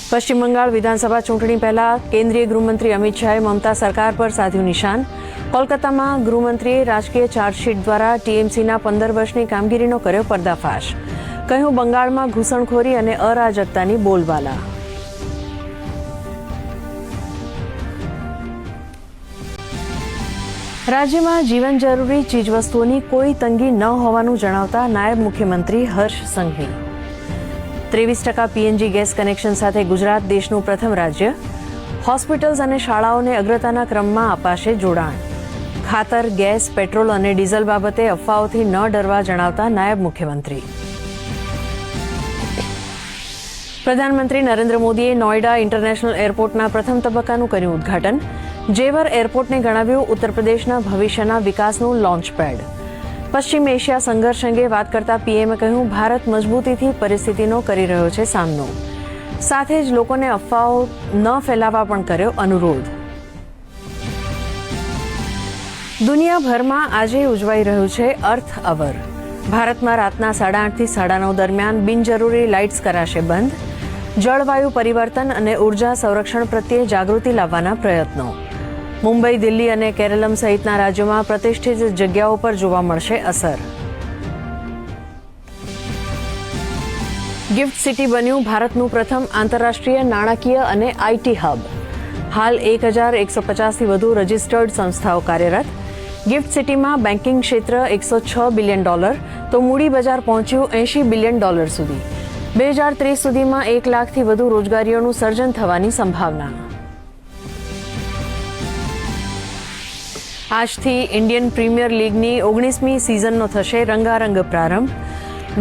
પશ્ચિમ બંગાળ વિધાનસભા ચૂંટણી પહેલા કેન્દ્રીય ગૃહમંત્રી અમિત શાહે મમતા સરકાર પર સાધ્યું નિશાન. કોલકાતામાં ગૃહમંત્રીએ રાજકીય ચાર્જશીટ દ્વારા ટીએમસીના 15 વર્ષની કામગીરીનો કર્યો પર્દાફાશ. કહ્યું, બંગાળમાં ઘૂસણખોરી અને અરાજકતાની બોલબાલા. રાજ્યમાં જીવન જરૂરી ચીજવસ્તુઓની કોઈ તંગી ન હોવાનું જણાવતા નાયબ મુખ્યમંત્રી Harsh Sanghavi. 23% PNG gas connection સાથે ગુજરાત દેશનું પ્રથમ રાજ્ય. હોસ્પિટલ્સ અને શાળાઓને અગ્રતાના ક્રમમાં અપાશે જોડાણ. ખાતર, ગેસ, પેટ્રોલ અને ડીઝલ બાબતે અફવાઓથી ન ડરવા જણાવતા નાયબ મુખ્યમંત્રી. પ્રધાનમંત્રી નરેન્દ્ર મોદીએ નોઈડા ઇન્ટરનેશનલ એરપોર્ટના પ્રથમ તબક્કાનું કર્યું ઉદ્ઘાટન. જેવર એરપોર્ટને ગણાવ્યું ઉત્તર પ્રદેશના ભવિષ્યના વિકાસનું લોન્ચ પેડ. પશ્ચિમ એશિયા સંઘર્ષ અંગે વાત કરતા પીએમએ કહ્યું, ભારત મજબૂતીથી પરિસ્થિતિનો કરી રહ્યો છે સામનો. સાથે જ લોકોને અફવાઓ ન ફેલાવવા પણ કર્યો અનુરોધ. દુનિયાભરમાં આજે ઉજવાઈ રહ્યું છે અર્થ અવર. ભારતમાં રાતના 8:30 થી 9:30 દરમિયાન બિનજરૂરી લાઇટ્સ કરાશે બંધ. જળવાયુ પરિવર્તન અને ઉર્જા સંરક્ષણ પ્રત્યે જાગૃતિ લાવવાના પ્રયત્નો. મુંબઈ, દિલ્હી અને કેરલમ સહિતના રાજ્યોમાં પ્રતિષ્ઠિત જગ્યાઓ પર જોવા મળશે અસર. ગિફ્ટ સિટી બન્યું ભારતનું પ્રથમ આંતરરાષ્ટ્રીય નાણાકીય અને આઈટી હબ. હાલ 1150થી વધુ રજિસ્ટર્ડ સંસ્થાઓ કાર્યરત. ગિફ્ટ સિટીમાં બેન્કિંગ ક્ષેત્ર $106 બિલિયન તો મૂડી બજાર પહોંચ્યું $80 બિલિયન સુધી. 2030 સુધીમાં 1 લાખથી વધુ રોજગારીઓનું સર્જન થવાની સંભાવના. આજથી ઇન્ડિયન પ્રીમિયર લીગની 19મી સિઝનનો થશે રંગારંગ પ્રારંભ.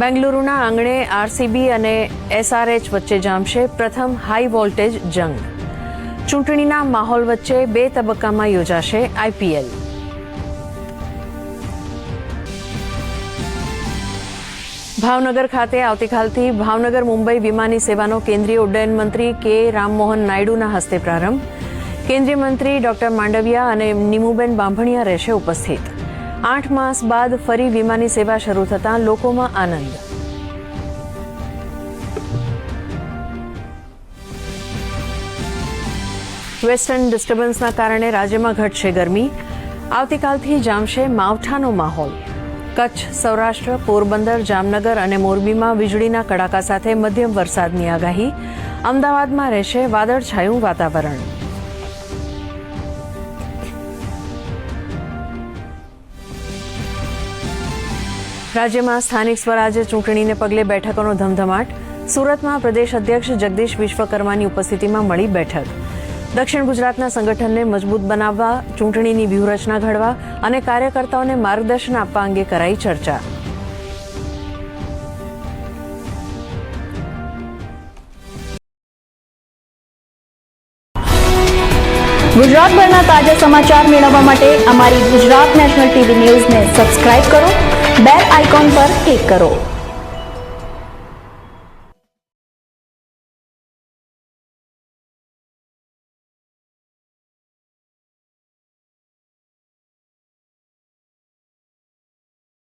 બેંગલુરુના આંગણે આરસીબી અને એસઆરએચ વચ્ચે જામશે પ્રથમ હાઈ વોલ્ટેજ જંગ. ચૂંટણીના માહોલ વચ્ચે 2 તબક્કામાં યોજાશે આઈપીએલ. ભાવનગર ખાતે આવતીકાલથી ભાવનગર મુંબઈ વિમાની સેવાનો કેન્દ્રીય ઉડ્ડયન મંત્રી કે રામમોહન નાયડુના હસ્તે પ્રારંભ. કેન્દ્રીય મંત્રી ડોક્ટર માંડવિયા અને નીમુબેન બાંભણિયા રહેશે ઉપસ્થિત. 8 માસ બાદ ફરી વિમાની સેવા શરૂ થતાં લોકોમાં આનંદ. વેસ્ટર્ન ડિસ્ટર્બન્સના કારણે રાજ્યમાં ઘટશે ગરમી. આવતીકાલથી જામશે માવઠાનો માહોલ. કચ્છ, સૌરાષ્ટ્ર, પોરબંદર, જામનગર અને મોરબીમાં વીજળીના કડાકા સાથે મધ્યમ વરસાદની આગાહી. અમદાવાદમાં રહેશે વાદળછાયું વાતાવરણ. રાજ્યમાં સ્થાનિક સ્વરાજ્ય ચૂંટણીને પગલે બેઠકોનો ધમધમાટ. સુરતમાં પ્રદેશ અધ્યક્ષ જગદીશ વિશ્વકર્માની ઉપસ્થિતિમાં મળી બેઠક. દક્ષિણ ગુજરાતના સંગઠનને મજબૂત બનાવવા, ચૂંટણીની વ્યૂહરચના ઘડવા અને કાર્યકર્તાઓને માર્ગદર્શન આપવા અંગે કરાઈ ચર્ચા. ગુજરાતભરના તાજા સમાચાર મેળવવા માટે અમારી ગુજરાત નેશનલ ટીવી ન્યૂઝને સબસ્ક્રાઇબ કરો, બેલ આઇકોન પર ક્લિક કરો.